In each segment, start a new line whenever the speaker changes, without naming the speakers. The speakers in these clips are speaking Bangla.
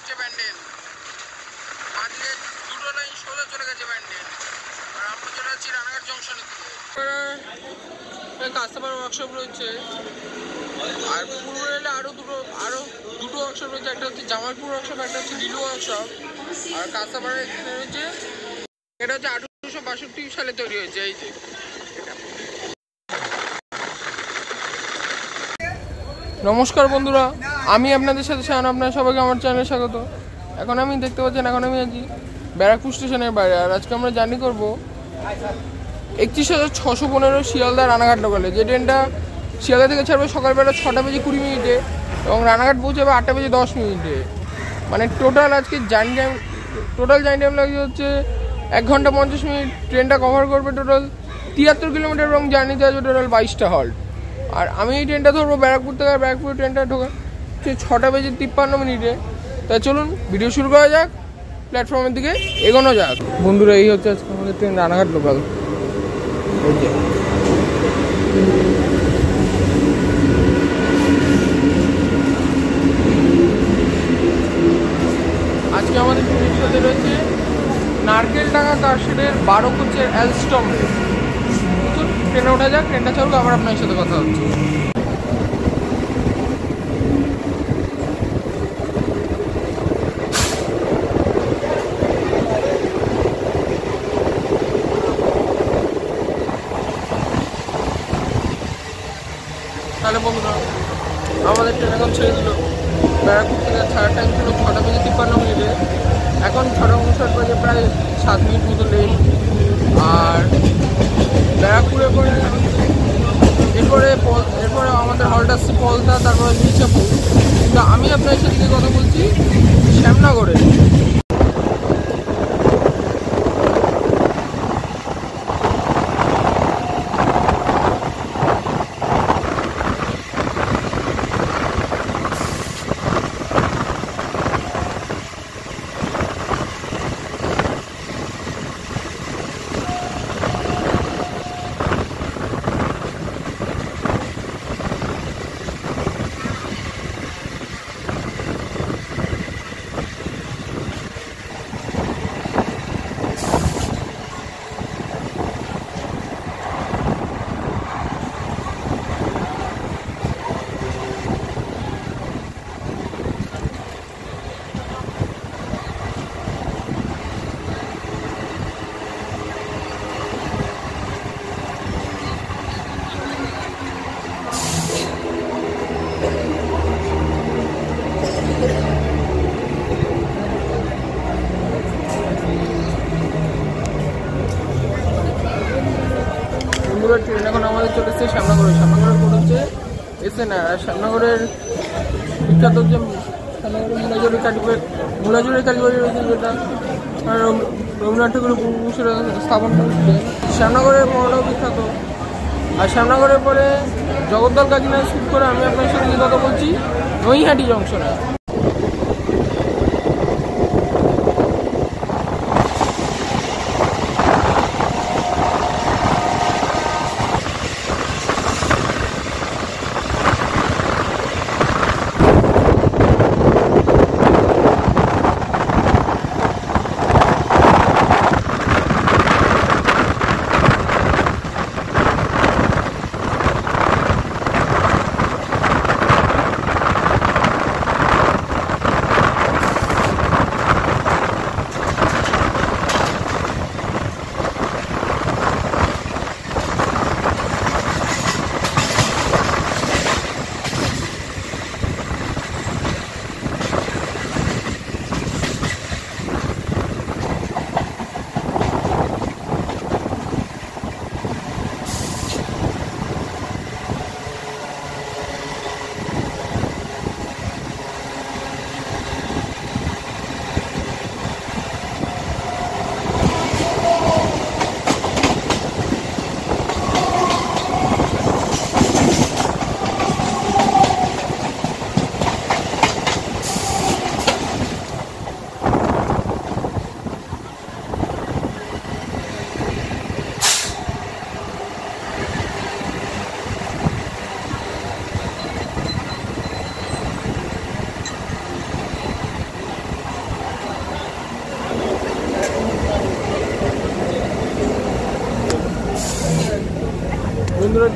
হচ্ছে প্যান্ডেল। আজকে দুটো লাইন সোজা চলে গেছে প্যান্ডেল। আর আমরা চলে যাচ্ছি রানাঘাট জংশনের দিকে। কাস্টমার ওয়ার্কশপ রয়েছে, আর পূর্ব রেলে আরও দুটো ওয়ার্কশপ রয়েছে। একটা হচ্ছে জামালপুর ওয়ার্কশপ, একটা হচ্ছে লিলু ওয়ার্কশপ। আর কাস্টমারের এখানে রয়েছে, এটা হচ্ছে 1862 সালে তৈরি হয়েছে। এই যে নমস্কার বন্ধুরা, আমি আপনাদের সাথে শাহান, আপনার সবাইকে আমার চ্যানেলে স্বাগত। এখন আমি দেখতে পাচ্ছেন, এখন আমি আছি ব্যারাকপুর স্টেশনের বাইরে। আর আজকে আমরা জার্নি করব 31,615 শিয়ালদা রানাঘাট লোকালে। যে ট্রেনটা শিয়ালদা থেকে ছাড়বে সকালবেলা 6টা বেজে 20 মিনিটে এবং রানাঘাট পৌঁছাবে 8টা বেজে 10 মিনিটে। মানে টোটাল আজকে জার্নি টাইম লাগছে হচ্ছে 1 ঘন্টা 50 মিনিট। ট্রেনটা কভার করবে টোটাল 73 কিলোমিটার এবং জার্নিতে আছে টোটাল 22টা হল্ট। আর আমি এই ট্রেনটা ধরবো ব্যারাকপুর থেকে। আর ব্যারাকপুর ট্রেনটা ঢোকা 6টা বেজে 53 মিনিটে। তাই চলুন ভিডিও শুরু করা যাক, প্ল্যাটফর্মের দিকে এগোনো যাক। বন্ধুরা, এই হচ্ছে আজকে আমাদের ট্রেন রানাঘাট লোকাল। আজকে আমাদের ট্রেনের সাথে রয়েছে নারকেলডাঙ্গা কারশেডের 12 কোচের অ্যালস্টম। ট্রেনে ওঠা যাক, ট্রেনটা চলুক, আবার আপনার সাথে কথা হচ্ছে। তাহলে বন্ধুরা, আমাদের ট্রেন এখন ছেড়ে দিল ব্যারাকপুর থেকে। ছাড়ার টাইম ছিল 6টা বেজে 53 মিনিটে। এখন 6টা 59 বাজে, প্রায় 7 মিনিট মতো লেট। আর ব্যারাকপুরের পরে এরপরে আমাদের হল্ট আসছে পলতা, তারপরে মির্জাপুর। কিন্তু আমি আপনার সাথে কথা বলছি শ্যামনগরে। ট্রেন এখন আমাদের চলেছে শ্যামনগরে। শ্যামনগরের কোড হচ্ছে SNR। আর শ্যামনগরের বিখ্যাত যে শ্যামনগরের মুলাজুরের কালীবাড়ি রয়েছে, যেটা রবীন্দ্রনাথ ঠাকুর পূর্বপুরুষেরা স্থাপন করেছিলেন। শ্যামনগরের মহড়াও বিখ্যাত। আর শ্যামনগরের পরে জগদ্দল কাকিনাড়া শুট করে আমি আপনার সাথে কথা বলছি নৈহাটি জংশনে।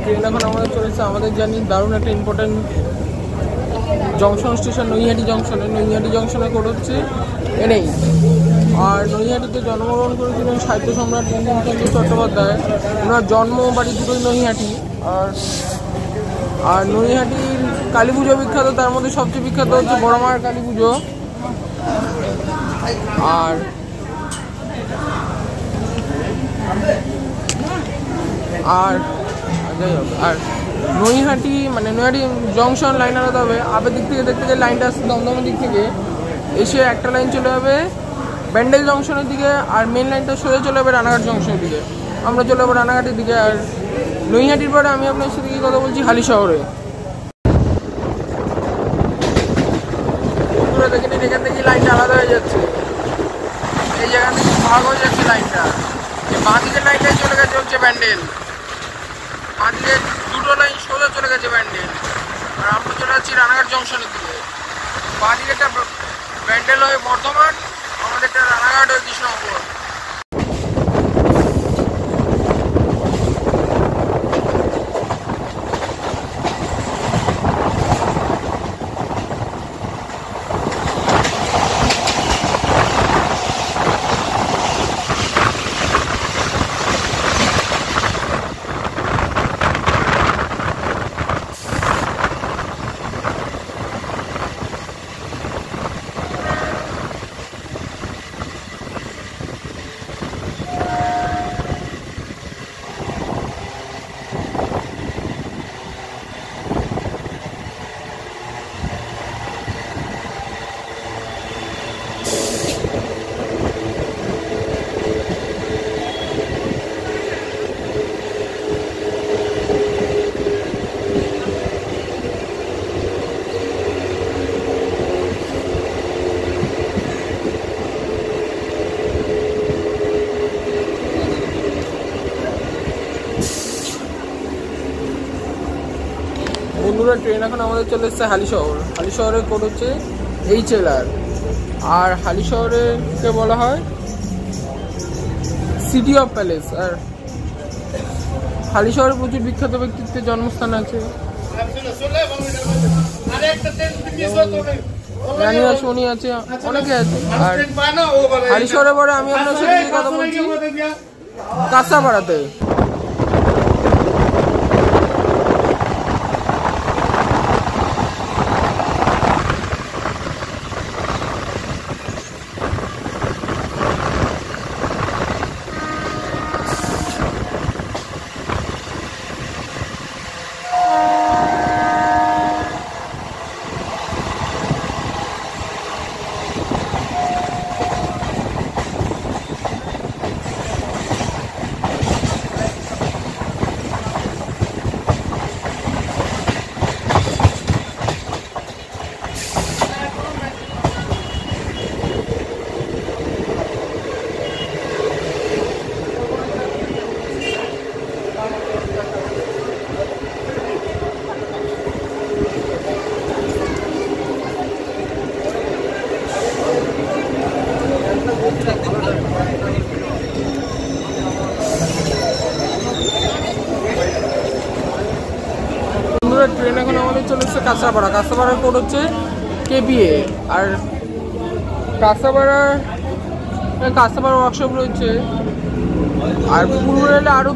ট্রেন এখন আমাদের চলেছে, আমাদের জানি দারুণ একটা ইম্পর্টেন্ট জংশন স্টেশন নৈহাটি জংশনে। নৈহাটি জংশনে কোড হচ্ছে NH। আর নৈহাটিতে জন্মগ্রহণ করেছিলেন সাহিত্য সম্রাট বঙ্কিমচন্দ্র চট্টোপাধ্যায়। ওনার জন্ম বাড়ি দুটোই নৈহাটি। আর নৈহাটির কালী পুজো বিখ্যাত, তার মধ্যে সবচেয়ে বিখ্যাত হচ্ছে বড় মায়ের কালী পুজো। আর আর যাই হোক, আর নৈহাটি মানে নৈহাটি জংশন লাইন আলাদা হবে। আবের দিক থেকে দেখতে গেলে লাইনটা আসছে দমদমের দিক থেকে, এসে একটা লাইন চলে যাবে ব্যান্ডেল জংশনের দিকে, আর মেন লাইনটা সোজা চলে যাবে রানাঘাট জংশনের দিকে। আমরা চলে যাবো রানাঘাটের দিকে। আর নৈহাটির পরে আমি আপনার সাথে কি কথা বলছি হালি শহরে। দেখে নিন, এখান থেকে লাইনটা আলাদা হয়ে যাচ্ছে, এই জায়গা থেকে ভাগ হয়ে যাচ্ছে লাইনটা। বাঁ দিকের লাইনটাই চলে গেছে হচ্ছে ব্যান্ডেল, বাঁ দিকে দুটো লাইন সোজা চলে গেছে ব্যান্ডেল। আর আমরা চলে যাচ্ছি রানাঘাট জংশনের দিকে। বাঁ দিকেটা ব্যান্ডেল হয়ে বর্ধমান, আমাদেরটা রানাঘাট হয়ে কৃষ্ণনগর। বন্ধুরা, ট্রেন এখন আমাদের চলে এসছে হালিশহর। হালিশহরের কোড হচ্ছে HLR। আর হালিশহরকে বলা হয় সিটি অফ প্যালেস। আর হালিশহরে প্রচুর বিখ্যাত ব্যক্তিত্বের জন্মস্থান আছে। রানী রাসমণি আছে, অনেকে আছে। আর হালিশহরে পরে আমি আপনার সাথে কথা বলছি কাঁচাপাড়াতে। ট্রেন এখন আমাদের চলে এসছে কাঁচরাপাড়া। কাঁচরাপাড়ার কোড হচ্ছে KPA। আর কাঁচরাপাড়া ওয়ার্কশপ রয়েছে। আর পূর্ব রেলে আরও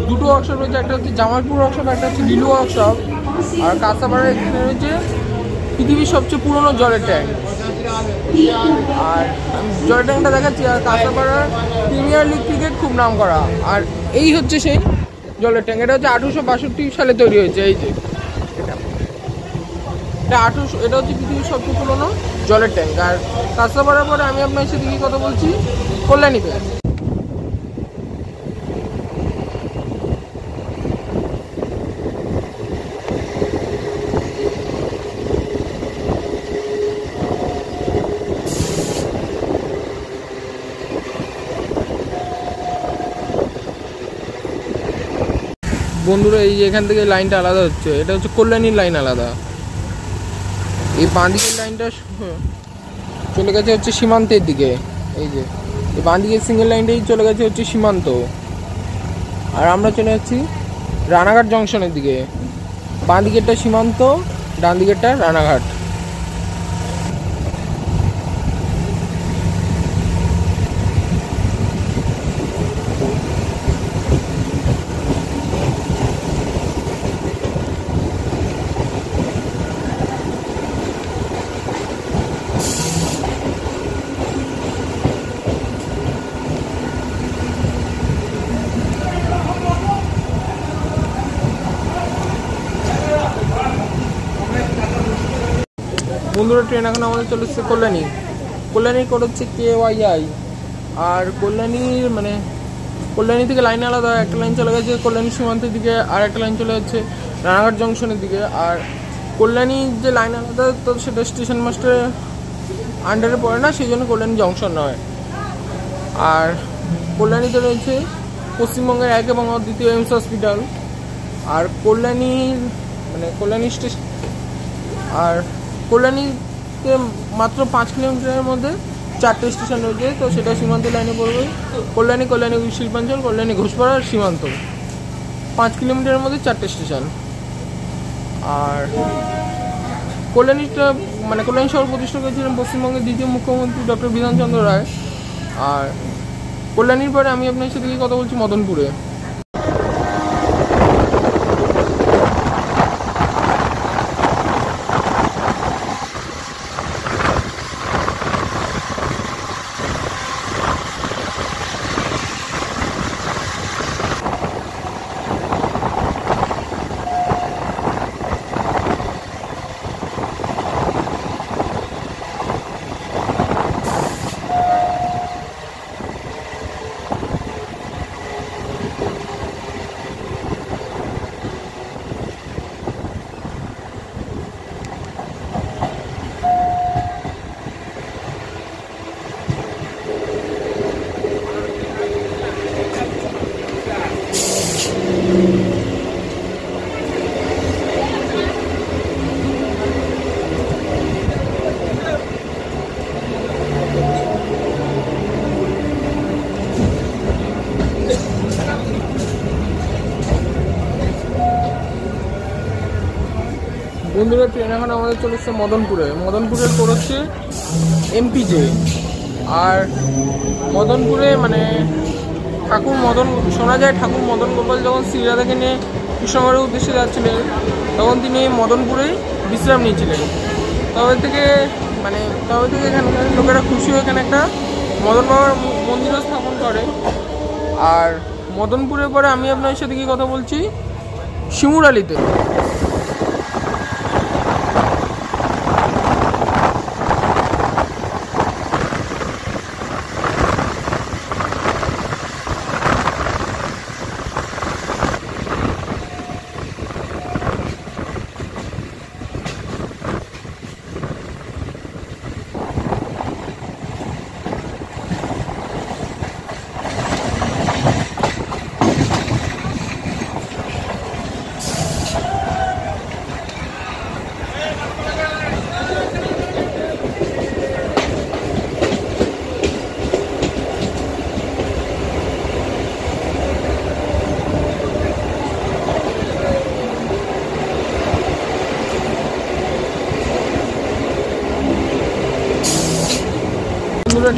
দুটো ওয়ার্কশপ রয়েছে, একটা হচ্ছে জামালপুর ওয়ার্কশপ, একটা হচ্ছে লিলু ওয়ার্কশপ। আর কাঁচরাপাড়ার এখানে রয়েছে পৃথিবীর সবচেয়ে পুরনো জলের ট্যাঙ্ক। আর জলের ট্যাঙ্কটা দেখাচ্ছি। আর কাঁচরাপাড়ার প্রিমিয়ার লিগ ক্রিকেট খুব নাম করা। আর এই হচ্ছে সেই জলের ট্যাঙ্ক। এটা হচ্ছে 1862 সালে তৈরি হয়েছে। এই যে এটা হচ্ছে পৃথিবীর সবচেয়ে পুরনো জলের ট্যাঙ্ক। আর কাঁচরাপাড়ার পরে আমি আপনার সাথে কি কথা বলছি কল্যাণীতে। বন্ধুরা, এই যে এখান থেকে লাইনটা আলাদা হচ্ছে, এটা হচ্ছে কল্যাণীর লাইন আলাদা। এই বাঁ দিকের লাইনটা চলে গেছে হচ্ছে সীমান্তের দিকে। এই যে এই বাঁ দিকের সিঙ্গেল লাইনটাই চলে গেছে হচ্ছে সীমান্ত। আর আমরা চলে যাচ্ছি রানাঘাট জংশনের দিকে। বাঁ দিকেরটা সীমান্ত, ডান দিকেরটা রানাঘাট। বন্ধুরা, ট্রেন এখন আমাদের চলে এসছে কল্যাণী। কল্যাণীর কোড হচ্ছে KYI। আর কল্যাণীর মানে কল্যাণী থেকে লাইন আলাদা, একটা লাইন চলে গেছে কল্যাণী সীমান্তের দিকে, আর একটা লাইন চলে যাচ্ছে রানাঘাট জংশনের দিকে। আর কল্যাণীর যে লাইন আলাদা, তো সেটা স্টেশন মাস্টারের আন্ডারে পড়ে না, সেই জন্য কল্যাণী জংশন নয়। আর কল্যাণীতে রয়েছে পশ্চিমবঙ্গের 1 এবং 2 এইমস হসপিটাল। আর কল্যাণীর মানে কল্যাণী স্টেশন, আর কল্যাণীতে মাত্র 5 কিলোমিটারের মধ্যে 4টে স্টেশন রয়েছে। তো সেটা সীমান্ত লাইনে পড়বে কল্যাণী, কল্যাণী শিল্পাঞ্চল, কল্যাণী ঘোষপাড়া আর সীমান্ত। 5 কিলোমিটারের মধ্যে 4টে স্টেশন। আর কল্যাণীটা মানে কল্যাণী শহর প্রতিষ্ঠা করেছিলেন পশ্চিমবঙ্গের 2য় মুখ্যমন্ত্রী ডক্টর বিধানচন্দ্র রায়। আর কল্যাণীর পরে আমি আপনার সাথে কথা বলছি মদনপুরে। বন্ধুরা, ট্রেন এখন আমাদের চলে এসছে মদনপুরে। মদনপুরের কোড হচ্ছে MPJ। আর মদনপুরে মানে শোনা যায় ঠাকুর মদন গোপাল যখন শ্রীরাধাকে নিয়ে কৃষ্ণগড়ের উদ্দেশ্যে যাচ্ছিলেন, তখন তিনি মদনপুরেই বিশ্রাম নিয়েছিলেন। তবে থেকে এখানকার লোকেরা খুশি হয়ে এখানে একটা মদন বাবার মন্দিরও স্থাপন করে। আর মদনপুরের পরে আমি আপনার সাথে কি কথা বলছি শিমুরালিতে।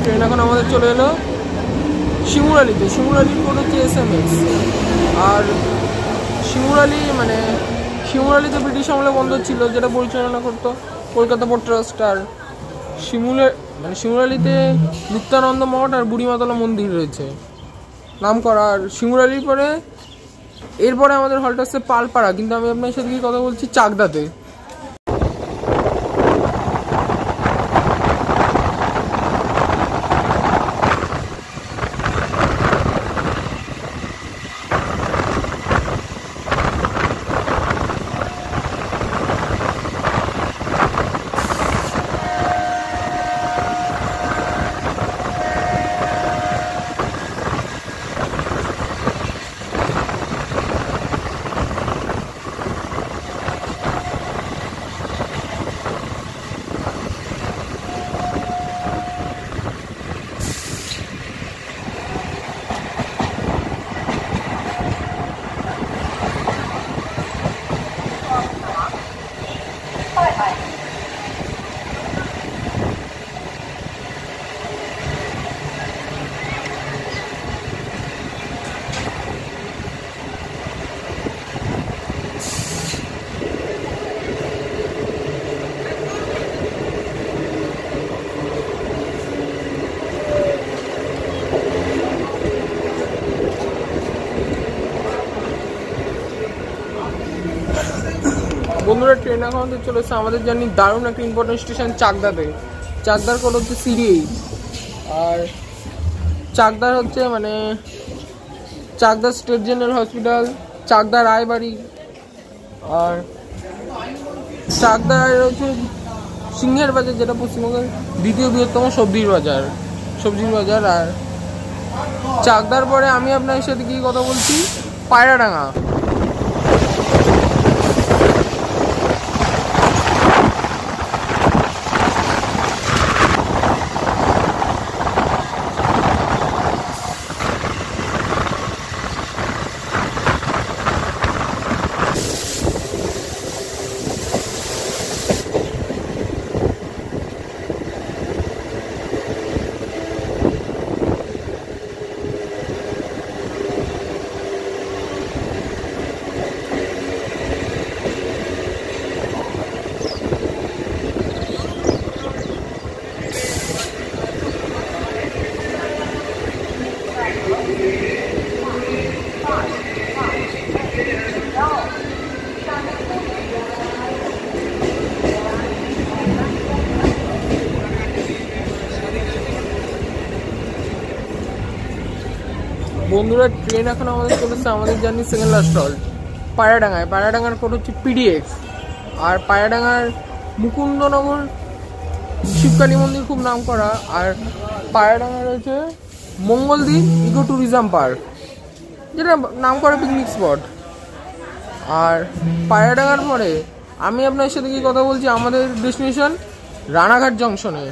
ট্রেন এখন আমাদের চলে এলো শিমুরালিতে। শিমুরালির কোড হচ্ছে SMS। আর শিমুরালিতে ব্রিটিশ আমলে বন্দর ছিল, যেটা পরিচালনা করতো কলকাতা পোর্ট ট্রাস্ট। আর শিমুরালিতে নিত্যানন্দ মঠ আর বুড়িমাতলা মন্দির রয়েছে নাম করা। আর শিমুরালির পরে এরপরে আমাদের হলটা হচ্ছে পালপাড়া, কিন্তু আমি আপনার সাথে কি কথা বলছি চাকদাতে। বন্ধুরা ট্রেন এখন চলে এসেছে আমাদের জানি দারুণ একটা ইম্পর্টেন্ট স্টেশন চাকদাতে। চাকদার কোড হচ্ছে সিরিজ, আর চাকদার হচ্ছে মানে Chakdaha state general hospital, Chakdaha Raibari, আর চাকদার হচ্ছে সিংহের বাজার, যেটা পশ্চিমবঙ্গের দ্বিতীয় বৃহত্তম সবজির বাজার। আর চাকদার পরে আমি আপনার সাথে কি কথা বলছি, পায়রাডাঙ্গা। বন্ধুরা ট্রেন এখন আমাদের চলেছে আমাদের জার্নি সেকেন্ড লাস্ট হল্ট পায়রাডাঙ্গায়। পায়রাডাঙ্গার কোড হচ্ছে পিডিএক্স। আর পায়রাডাঙ্গার মুকুন্দনগর শিবকালী মন্দির খুব নাম করা। আর পায়রাডাঙ্গা রয়েছে মঙ্গলদ্বীপ ইকো ট্যুরিজম পার্ক, যেটা নাম করা পিকনিক স্পট। আর পায়রাডাঙ্গার পরে আমি আপনার সাথে কি কথা বলছি, আমাদের ডেস্টিনেশন রানাঘাট জংশনে।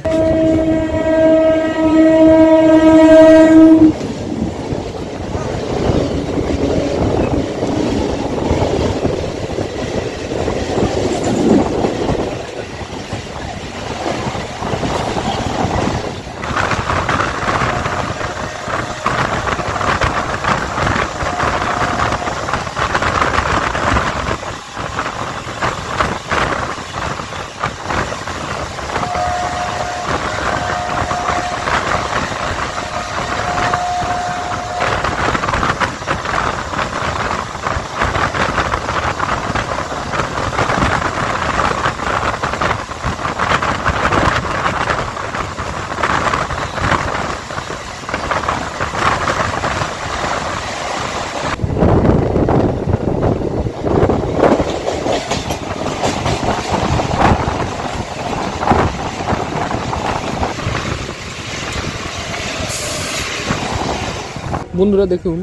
বন্ধুরা দেখুন,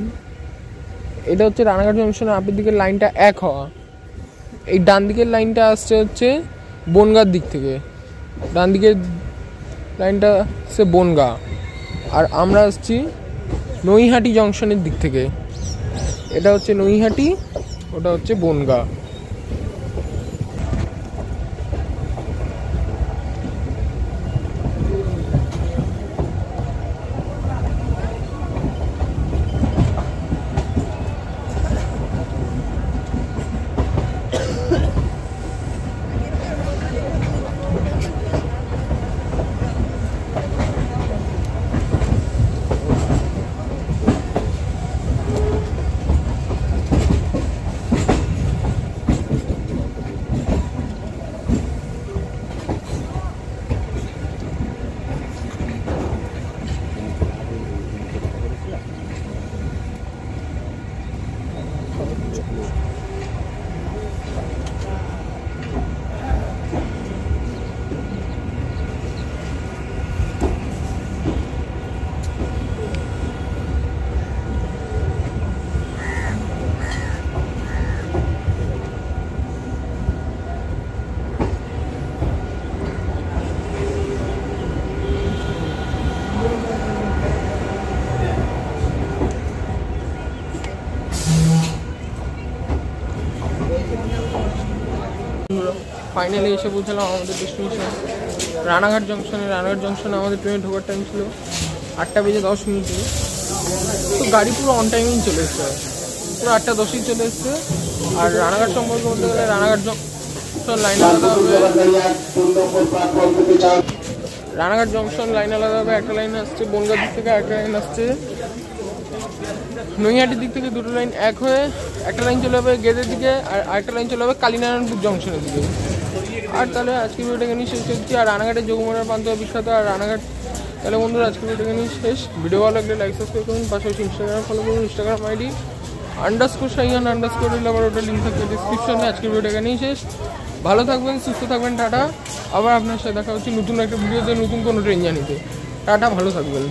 এটা হচ্ছে রানাঘাট জংশনের আপের দিকের লাইনটা এক হওয়া। এই ডান দিকের লাইনটা আসছে হচ্ছে বনগাঁর দিক থেকে, ডান দিকের লাইনটা আসছে বনগাঁ। আর আমরা আসছি নৈহাটি জংশনের দিক থেকে। এটা হচ্ছে নৈহাটি, ওটা হচ্ছে বনগাঁ। ফাইনালি এসে পৌঁছালাম আমাদের ডেস্টিনেশন রানাঘাট জংশনে। রানাঘাট জংশনে আমাদের ট্রেনে ঢোকার টাইম ছিল 8টা বেজে 10 মিনিটে। তো গাড়ি পুরো অন টাইমেই চলে এসছে, পুরো 8টা 10ই চলে এসছে। আর রানাঘাট সম্পর্কে বলতে গেলে রানাঘাট জংশন লাইন আলাদা হবে, রানাঘাট জংশন লাইন আলাদা হবে। একটা লাইন আসছে বনগাঁ দিক থেকে, একটা লাইন আসছে নৈহাটির দিক থেকে দুটো লাইন এক হয়ে একটা লাইন চলে যাবে গেটের দিকে, আর আরেকটা লাইন চলে যাবে কালীনারায়ণপুর জংশনের দিকে। আর তাহলে আজকের ভিডিওটা এখানেই শেষ করছি। আর রানাঘাটের যোগমারার পান্তুয়া বিখ্যাত আর রানাঘাট। তাহলে বন্ধুরা আজকের ভিডিওটা এখানেই শেষ। ভিডিও ভালো লাগলে লাইক সাবস্ক্রাইব করুন, পাশাপাশি ইনস্টাগ্রাম ফলো করুন, ইনস্টাগ্রাম আইডি _শাহিয়ান_ আবার ওটা লিঙ্ক থাকবে ডিসক্রিপশনে। আজকের ভিডিওটা এখানেই শেষ। ভালো থাকবেন, সুস্থ থাকবেন, টাটা। আবার আপনার সাথে দেখা হচ্ছে নতুন একটা ভিডিওতে, নতুন কোনো ট্রেন জার্নিতে। টাটা, ভালো থাকবেন।